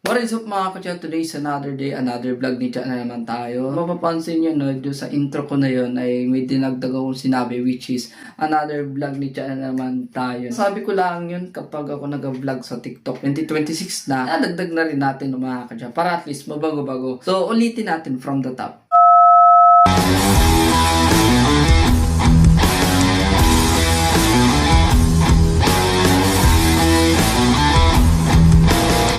What is up mga kutya? Today is another day, another vlog ni Cha na naman tayo. Mapapansin nyo no, doon sa intro ko na yun ay may dinagdag akong sinabi which is another vlog ni Cha na naman tayo. Sabi ko lang yun kapag ako nag-vlog sa TikTok 2026 na, nadagdag na rin natin no, mga kutya para at least mabago-bago. So ulitin natin from the top.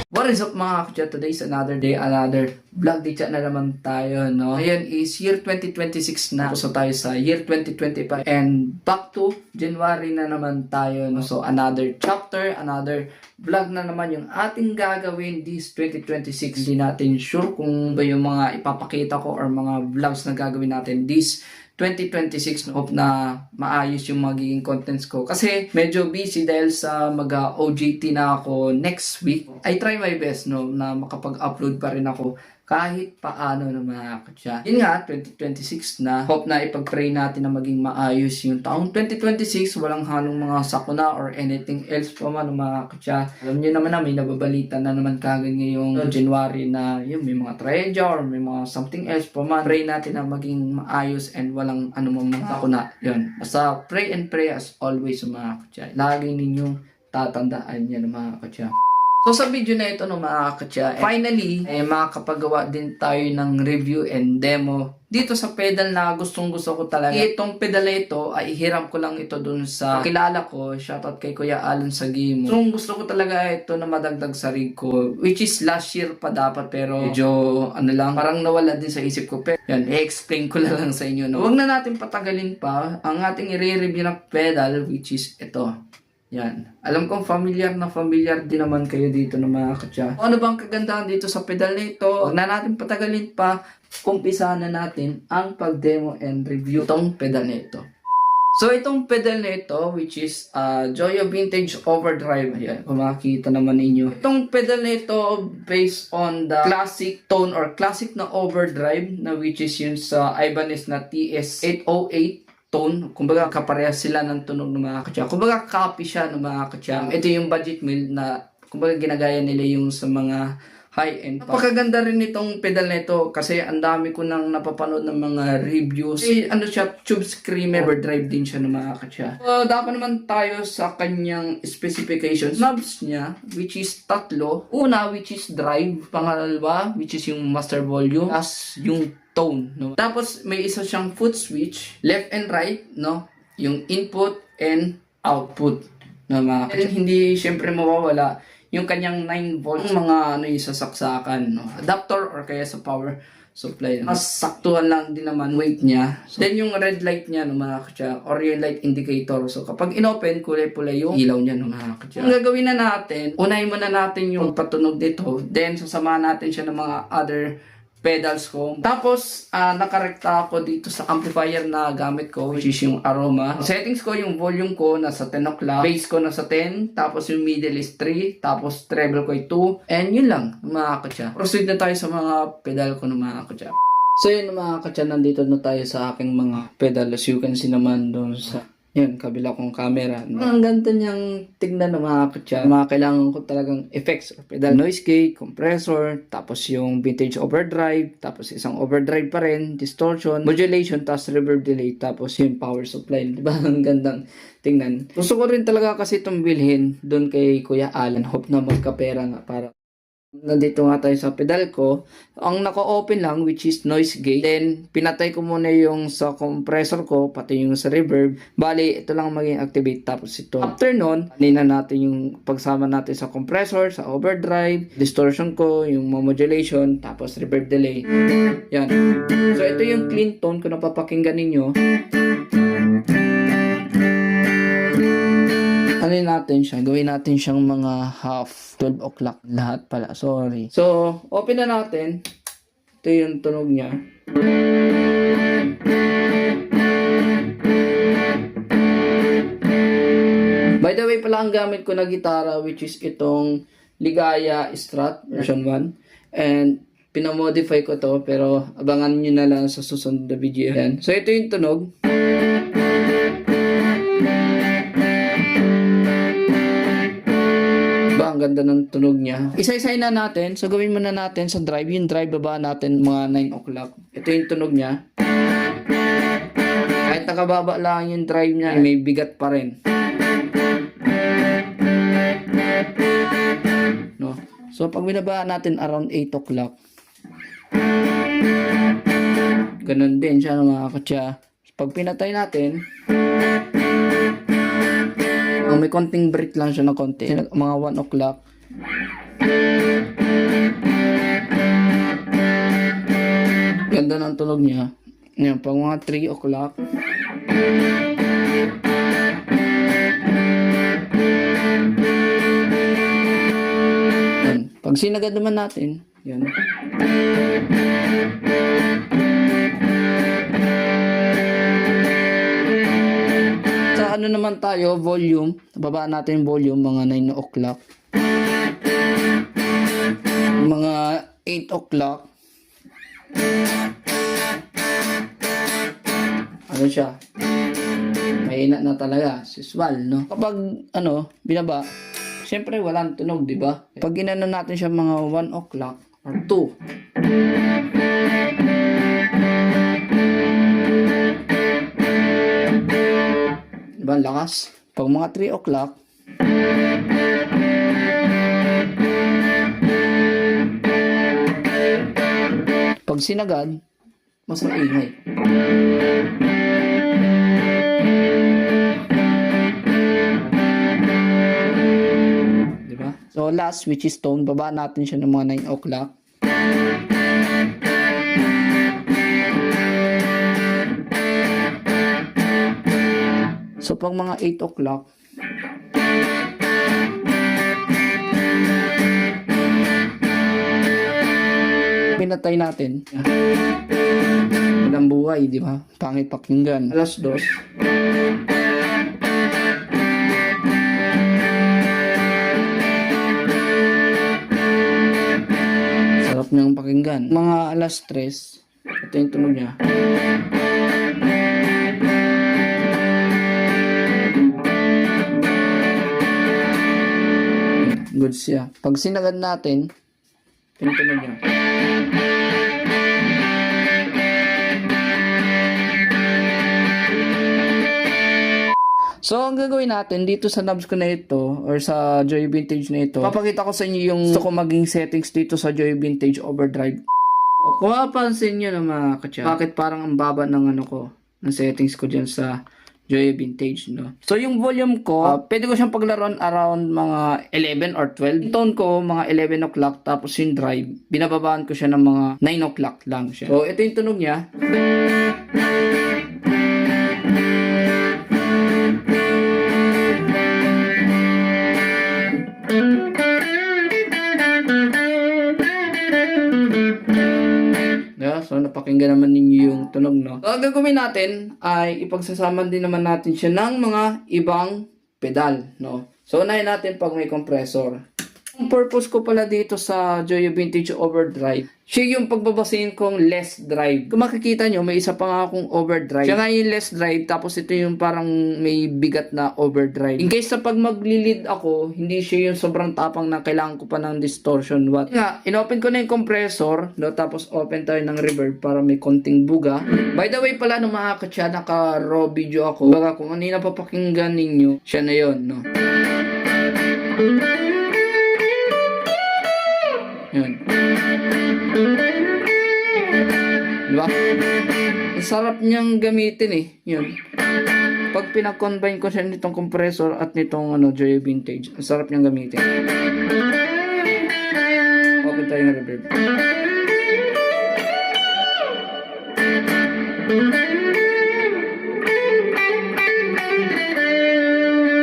What is up mga kutya? Today is another day, another vlog di na naman tayo, no? Ngayon is year 2026 na. So tayo sa year 2025 and back to January na naman tayo, no? So another chapter, another vlog na naman yung ating gagawin this 2026. Hindi natin sure kung ba yung mga ipapakita ko or mga vlogs na gagawin natin this 2026. Hope na maayos yung magiging contents ko. Kasi medyo busy dahil sa mag-OJT na ako next week. I try my best no na makapag-upload pa rin ako kahit paano na mga kutya. Yun nga, 2026 na. Hope na ipag-pray natin na maging maayos yung taong 2026. Walang halong mga sakuna or anything else pa man mga kutya. Alam nyo naman na may nababalita na naman kagad ngayong January na yun, may mga tragedya or may mga something else pa man. Pray natin na maging maayos and walang anumang mga sakuna. Yun. Basta pray and pray as always mga kutya. Lagi ninyong tatandaan yan mga kutya. So sa video na ito no mga kutya, finally makakapagawa din tayo ng review and demo dito sa pedal na gustong gusto ko talaga. Itong pedal na ito ay hiram ko lang ito dun sa kilala ko, shoutout kay Kuya Alan Sagimo. So gusto ko talaga ito na madagdag sa rig ko, which is last year pa dapat pero medyo ano lang, parang nawala din sa isip ko. Pero yan, i-explain ko lang sa inyo no. Huwag na natin patagalin pa ang ating i-review na pedal which is ito. Yan. Alam kong familiar din naman kayo dito ng mga kutya. Ano bang kagandahan dito sa pedal nito? Huwag na natin patagalin pa. Umpisa na natin ang pag-demo and review itong pedal nito. So itong pedal nito which is Joyo Vintage Overdrive. Ayan, kung makikita naman ninyo. Itong pedal nito based on the classic tone or classic na overdrive na which is yun sa Ibanez na TS808 tone. Kumbaga kaparehas sila ng tunog ng mga kutya. Kumbaga copy siya ng mga kutya. Ito yung budget mill na kumbaga ginagaya nila yung sa mga high-end. Napakaganda rin itong pedal na ito kasi ang dami ko nang napapanood ng mga reviews. Ano siya, tube screamer, overdrive din siya ng mga kutya. So, dapat naman tayo sa kanyang specifications. Knobs niya, which is tatlo. Una, which is drive. Pangalawa, which is yung master volume. As yung tone, no? Tapos may isa siyang foot switch, left and right, no? Yung input and output na mga kutya. Hindi syempre mawawala yung kanyang 9 volt mga ano yung sasaksakan, no? Adapter or kaya sa power supply. Mas saktuhan lang din naman weight niya. So, then yung red light niya no mga kutya or yung light indicator. So kapag inopen, kulay-pula yung ilaw niya no mga kutya. Ang gagawin na natin, unahin muna natin yung patunog dito. Then sasamahan natin siya ng mga other pedals ko. Tapos, nakarekta ako dito sa amplifier na gamit ko, which is yung Aroma. Settings ko, yung volume ko, nasa 10 o'clock. Bass ko, nasa 10. Tapos, yung middle is 3. Tapos, treble ko ay 2. And yun lang, mga kutya. Proceed na tayo sa mga pedal ko ng mga kutya. So, yun mga kutya, nandito na tayo sa aking mga pedal. As you can see naman doon sa yun, kabila kong camera. No? Ang ganda niyang tignan ng mga kutya. Mga kailangan ko talagang effects or pedal. Noise gate, compressor, tapos yung vintage overdrive, tapos isang overdrive pa rin, distortion, modulation, tapos reverb delay, tapos yung power supply. Diba? Ang gandang tingnan. Gusto ko rin talaga kasi itong bilhin doon kay Kuya Alan. Hope na magkapera nga para nandito nga tayo sa pedal ko. Ang naka-open lang which is noise gate. Then pinatay ko muna yung sa compressor ko pati yung sa reverb. Bali ito lang maging activate tapos ito. After nun, na natin yung pagsama natin sa compressor, sa overdrive, distortion ko, yung modulation, tapos reverb delay. Yan. So ito yung clean tone kung napapakinggan ninyo. Ano natin siya? Gawin natin siyang mga half 12 o'clock lahat pala. Sorry. So, open na natin. Ito yung tunog niya. By the way pala ang gamit ko na gitara which is itong Ligaya Strat version 1. And pinamodify ko to pero abangan nyo na lang sa susunod na video. Yan. So, ito yung tunog. Ang ganda ng tunog niya. Isa-isay na natin. So, gawin muna natin sa drive. Yung drive, baba natin mga 9 o'clock. Ito yung tunog niya. Kahit nakababa lang yung drive niya, may bigat pa rin. No? So, pag binaba natin around 8 o'clock, ganun din siya mga katsa. Pag pinatay natin, may konting break lang siya ng konti. Mga 1 o'clock. Ganda ng tunog niya. Yan, pag mga 3 o'clock. Yan. Pag sinagad naman natin, yan. Ano naman tayo, volume. Babaan natin yung volume, mga 9 o'clock. Mga 8 o'clock. Ano siya? Mahina na talaga. Siswal, no? Kapag, binaba, syempre walang tunog, di ba? Pag ginano natin siya mga 1 o'clock or 2. Diba, lakas. Pag mga 3 o'clock, pag sinagad, mas maingay. Diba? So, last, which is tone, baba natin siya ng mga 9 o'clock. So, pag mga 8 o'clock, pinatay natin. Walang buhay, di ba? Pangit pakinggan. Alas 2. Sarap niyang pakinggan. Mga alas 3, ito yung tunog niya. Good siya. Pag sinagad natin, pinutunog niya. So, ang gagawin natin dito sa knobs ko na ito or sa Joy Vintage na ito, papakita ko sa inyo yung gusto ko maging settings dito sa Joy Vintage Overdrive. Kung mapapansin nyo na mga katsa, bakit parang ang baba ng ng settings ko dyan sa Joy Vintage, no? So, yung volume ko, pwede ko siyang paglaruan around mga 11 or 12. Yung tone ko, mga 11 o'clock. Tapos yung drive, binababaan ko siya ng mga 9 o'clock lang siya. So, ito yung tunog niya. So, napakinggan naman ninyo yung tunog, no? So, ang gagawin natin ay ipagsasama din naman natin siya ng mga ibang pedal, no? So, unahin natin pag may compressor. Ang purpose ko pala dito sa Joy Vintage Overdrive, siya yung pagbabasehin kong less drive. Kung makikita nyo, may isa pa nga akong overdrive. Siya nga yung less drive, tapos ito yung parang may bigat na overdrive. In case sa pag magli-lead ako, hindi siya yung sobrang tapang na kailangan ko pa ng distortion watt. Nga, inopen ko na yung compressor, no? Tapos open tayo ng reverb para may konting buga. By the way pala, nung mga katsa, naka-raw video ako. Baga kung ano yung napapakinggan ninyo, siya na yun, no? Yun. Diba? Ang sarap niyang gamitin eh. Yun. Pag pinag-combine ko siya nitong compressor at nitong Joy Vintage, ang sarap niyang gamitin. Open tayo ng reverb.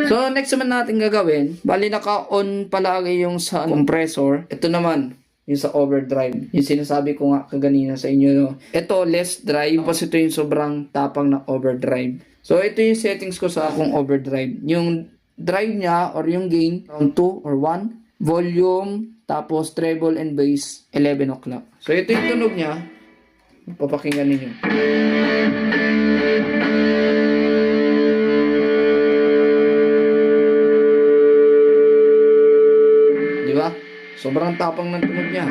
So, next naman natin gagawin, bali naka-on palagi yung sa compressor. Ito naman, yung sa overdrive. Yung sinasabi ko nga kaganina sa inyo, no? Ito, less drive. Tapos ito yung sobrang tapang na overdrive. So, ito yung settings ko sa akong overdrive. Yung drive niya or yung gain, 2 or 1. Volume, tapos treble and bass, 11 o'clock. So, ito yung tunog niya. Papakinggan ninyo. Sobrang tapang ng tunog niya.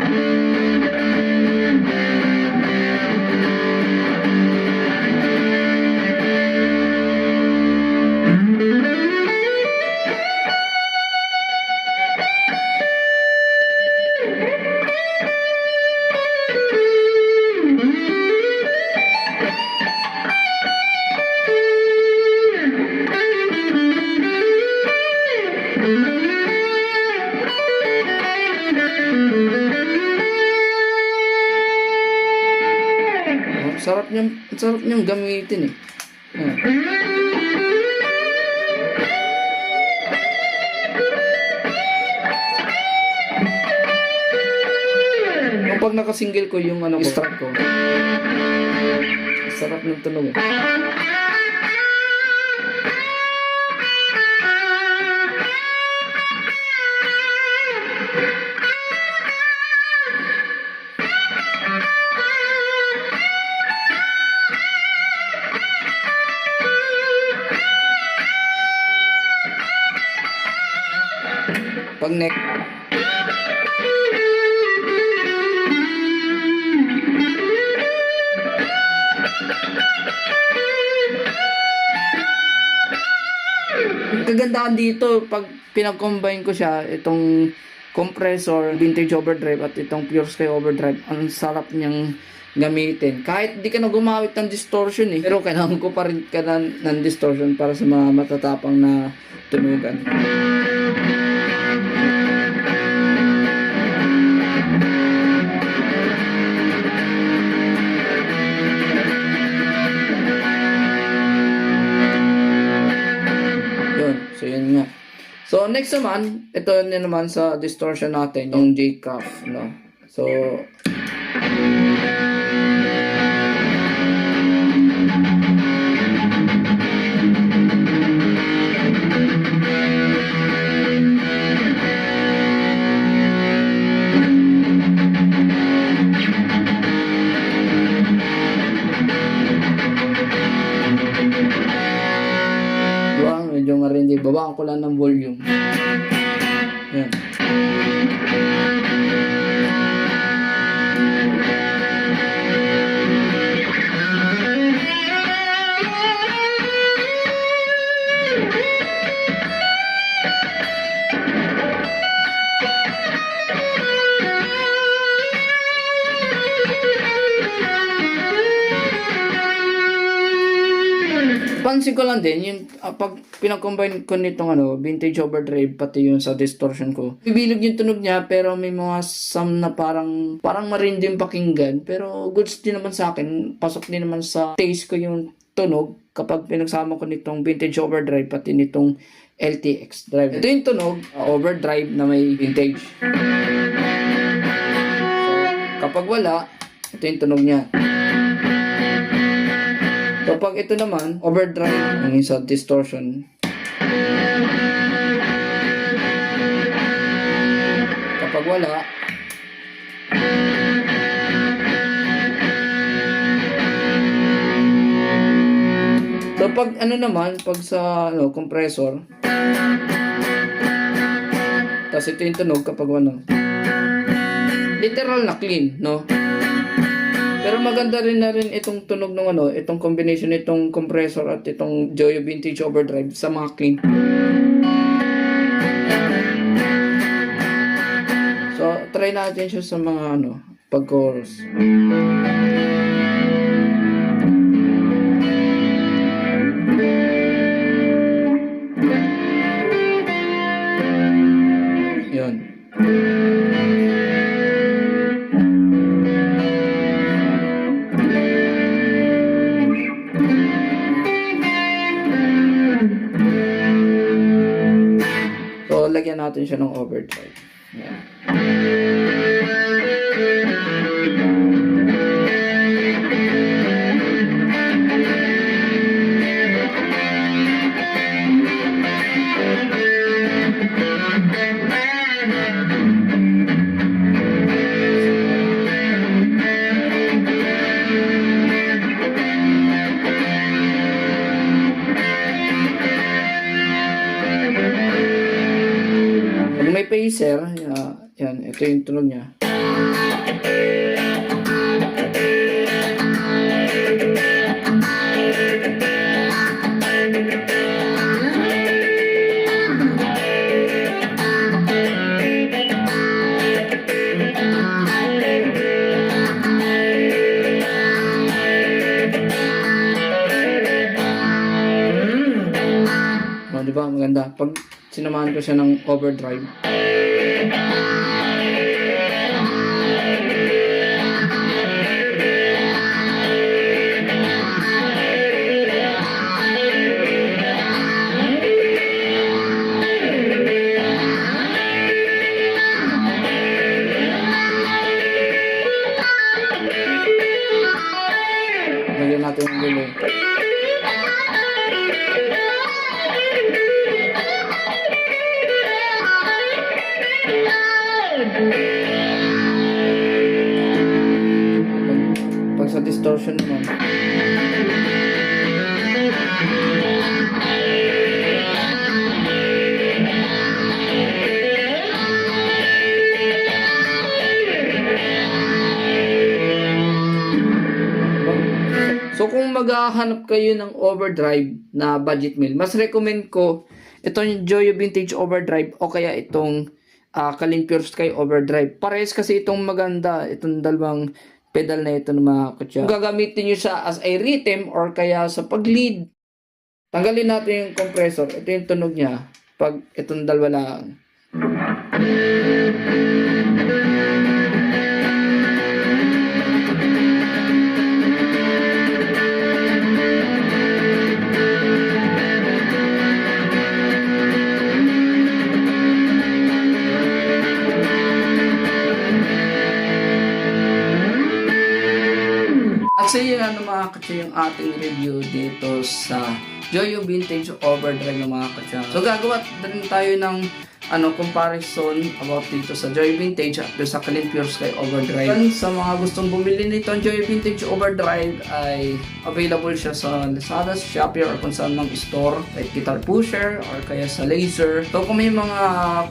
Sarap niyang gamitin eh. Ayan. Kapag nakasingle ko yung strat ko, sarap ng tunog eh. Pag neck, kagandahan dito pag pinag-combine ko siya, itong compressor, vintage overdrive at itong pure sky overdrive, ang sarap niyang gamitin. Kahit di ka na gumamit ng distortion eh, pero kailangan ko pa rin ka ng distortion para sa mga matatapang na tunugan. So, yun nga. So, next naman, ito na naman sa distortion natin, yung J-Cuff, no? So, medyo marindi. Babaan ko lang ng volume. Yan. Pansin ko lang din, yung pag pinag-combine ko nitong vintage overdrive, pati yung sa distortion ko, bibilog yung tunog niya, pero may mga some na parang marinding pakinggan, pero goods din naman sa akin, pasok din naman sa taste ko yung tunog kapag pinagsama ko nitong vintage overdrive, pati nitong LTX drive. Ito yung tunog, overdrive na may vintage. So, kapag wala, ito yung tunog niya. Kapag ito naman, overdrive, ang isa distortion. Kapag wala, so pag pag sa compressor, tapos ito yung tunog kapag literal na clean, no? Pero maganda rin na rin itong tunog ng itong combination nitong compressor at itong Joyo Vintage Overdrive sa mga clean. So, try natin siya sa mga pag-chorus. Yun. So, lagyan natin siya ng overdrive. Yan. Pag may pacer, Yan, ito yung tunog niya. Di ba? Maganda. Pag sinamahan ko siya ng overdrive. Lagyan natin yung delay. Pag sa distortion naman. So kung maghahanap kayo ng overdrive na budget mill, mas recommend ko itong Joyo Vintage Overdrive o kaya itong Kalin Pure Sky Overdrive. Parehas kasi itong maganda, itong dalawang pedal na ito ng mga kutsa. Kung gagamitin nyo siya as a rhythm or kaya sa pag-lead, tanggalin natin yung compressor. Ito yung tunog niya pag itong dalawa lang. At sa iyo na mga katsa yung ating review dito sa Joyo Vintage Overdrive ng mga katsa. So gagawa din tayo ng comparison about dito sa Joyo Vintage at sa Kalin Pure Sky Overdrive. And sa mga gustong bumili nito ang Joyo Vintage Overdrive ay available siya sa Lazada, Shopee or kung saan mang store like Guitar Pusher or kaya sa Laser. So kung may mga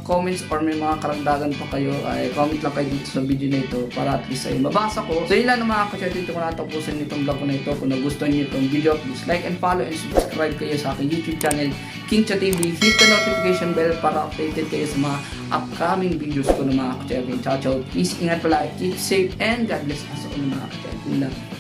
comments or may mga karagdagan pa kayo ay comment lang kayo dito sa video na ito para at least ay mabasa ko. So yun lang mga katsa, dito ko natapusin itong vlog ko na ito. Kung nagustuhan niyo itong video, please like and follow and subscribe kayo sa aking YouTube channel King Cha TV. Hit the notification bell para updated kayo sa mga upcoming videos ko ng mga katsa. Ciao, ciao. Please ingat pala, keep safe and God bless us all mga katsa.